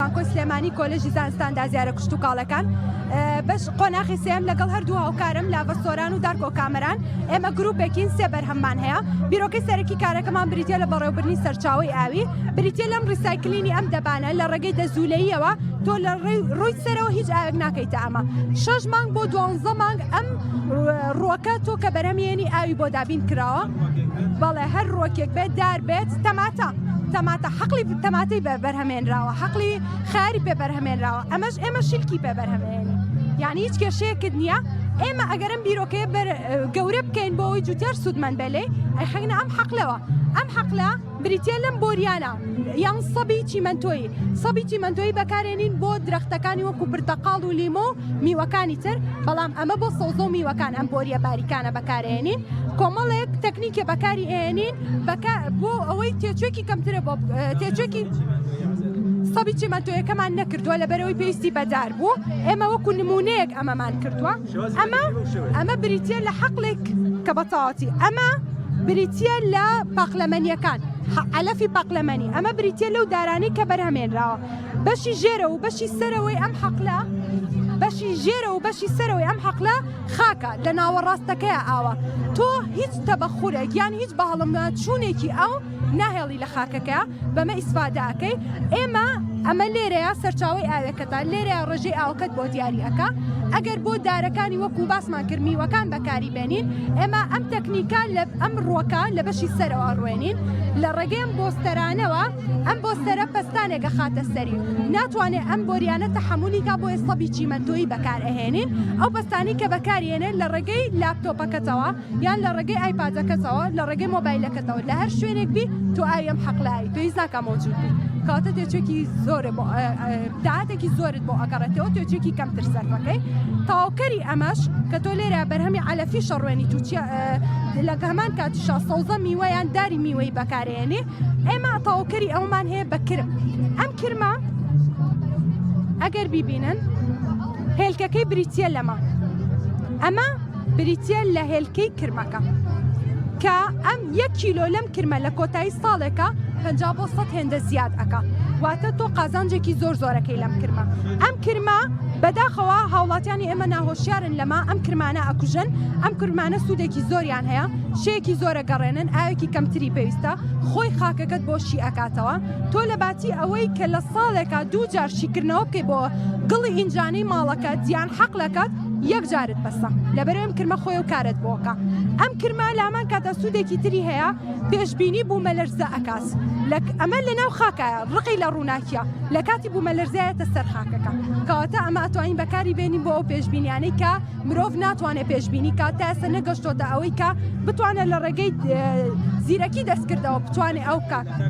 زانکۆی سلێمانی کۆلێژی زانستاندا زیارە کشت و کاڵەکان بەش قۆناغی سێم لەگەڵ هەردوو هاوکارم لاڤەسۆران و دارکۆ کامەران ئێمە گروپێکین سێ بەرهەممان هەیە بیرۆکەی سەرەکی کارەکەمان بریتە لە بەڕێوەبردنی سەرچاوی ئاوی بریتە لەم ڕیسایکلینی ئەم دەبانە لە ڕێگەی دەزوولەییەوە تۆ لە ڕووی سەرەوە هیچ ئاوێک ناکەیتە ئەمە 6 مانگ بۆ 12 مانگ ئەم ڕووەکە تۆ کە بەرهەمێنی ئاوی بۆ دابین کراوە بەڵێ هەر ڕووەکێک بێت دار بێت تەماتە حەقلی تەماتەی بە بەرهەمێنراوە حەقلی خاری پێ بەرهەمێنراوە ئێمە شیلکی پێ بەرهەمێنی یعنی هیچ کێشەیەکت نییە ئێمە ئەگەرم بیرۆکەیە گەورە بکەین بۆ ئەوەی جوتیار سوودمەند بێلێ ئەی حەقنە ئەم حەقلەوە ئەم حەقلە بریتە لەم بۆریانە یان سەبی چیمەنتۆیی بەکارێنین بۆ درەختەکانی وەکو پرتەقاڵ و لیمۆ و میوەکانی تر بەڵام ئەمە بۆ سەوزە و میوەکان ئەم بۆریە باریکانە بەکارێنین کۆمەڵێک تەکنیکە بەکاری ئێنین بۆ ئەوەی تێچوێکی کەمترە بۆ تێچوێکی سەبی چیمەنتۆیەکەمان نەکردووە لەبەرەوەی پێویستی بەدار بوو ئێمە وەکو نمونەیەک ئەمەمان کردووە ئەمە بریتە لە حەقلێک کە بەتەواوەتی ئەمە بریتە لە پاقلەمەنیەکان علەفی پاقلەمەنی ئەمە بریتە لەو دارانەی کە بەرهەمێنراوە بەشی ژێرە و بەشی سەرەوەی ئەم حەقلە بەشی ژێرە و بەشی سەرەوەی ئەم حەقلە خاکە لە ناوەڕاستەکەیە ئاوە تۆ هیچ تەبەخورێک یان هیچ بەهەڵەمچوونێکی ئەو ناهێڵی لە خاکەکە بەمە ئیسفادەکەی ئەمە لێرەیە سەرچاوی ئاوێکەتە لێرەیە ڕێژەی ئاوکەت بۆ دیاریەکە ئەگەر بۆ دارەکانی وەکو باسمان کرد میوەکان بەکاری بێنین ئێمە ئەم تەکنیکان لە ئەم ڕووەکە لە بەشی سەرەوە ڕوێنین لە ڕێگەی ئەم بۆستەرانەوە ئەم بۆستەرە پەستانێکە خاتە سەری ناتوانێت ئەم بۆریانە تەحمولیکا بۆ سەبی چیمەنتۆیی بەکارئهێنین ئەو پەستانی کە بەکارێنێن لە ڕێگەی لاپتۆپەکەتەوە یان لە ڕێگەی ئایپادەکەتەوە لە ڕێگەی مۆبایلەکەتەوە لە هەر شوێنێک بی تۆ ئاوی ئەم حەقلایی پێویست ناکە مۆجود بی کاتە تێچێکی زۆرە بۆ داهاتێکی زۆرت بۆ ئەگەڕێتەوە تێچێکی کەمتر سەرفەکەی تاواوکەری ئەمەش کە تۆ لێرە بەرهەمی علەفی شەڕوێنی تو لە هەمان کاتیشا سەوزە میوەیان داری میوەی بەکارێنێ ئێمە تاواوکەری ئەومان هەیە بە کرم ئەم کرمە ئەگەر بیبینن هێلکەکەی بریتە لەمە ئەمە بریتە لە هێلکەی کرمەکە کە ئەم 1 کیلۆ لەم کرمە لە کۆتایی ساڵێکە 50 بۆ 100 هێندە زیاد ئەکا واتە تۆ قازانجێکی زۆرەکەی لەم کرمە ئەم کرمە بەداخەوە هاوڵاتیانی ئێمە ناهۆشیارن لەمە ئەم کرمانە ئەکوژن ئەم کرمانە سوودێکی زۆریان هەیە شەیەکی زۆرە گەڕێنن ئاوێکی کەمتری پێویستە خۆی خاکەکەت بۆ شی ئەکاتەوە تۆ لە باتی ئەوەی کە لە ساڵێکە 2 جار شیکردنەوە بکەی بۆ گڵی ئینجانەی ماڵەکەت یان حەقلەکەت 1 جارت بەسە لەبەرەوەی ئەم کرمە خۆی و کارت بۆکە ئەم کرمە لامان کاتە سوودێکی تری هەیە پێشبینی بوومەلەرزە ئەکاس ئەمە لەناو خاکایە ڕقی لە ڕووناکیە لە کاتی بوومەلەرزایەتە سەر خاکەکە کەواتە ئەمە ئەتوانین بەکاری بێنین بۆ ئەو پێشبینیانەی کە مرۆڤ ناتوانێت پێشبینی کات تا ئێستا نەگەشتۆتە ئەوەی کە بتوانێت لە ڕێگەی زیرەکی دەستکردەوە بتوانێت ئەو کات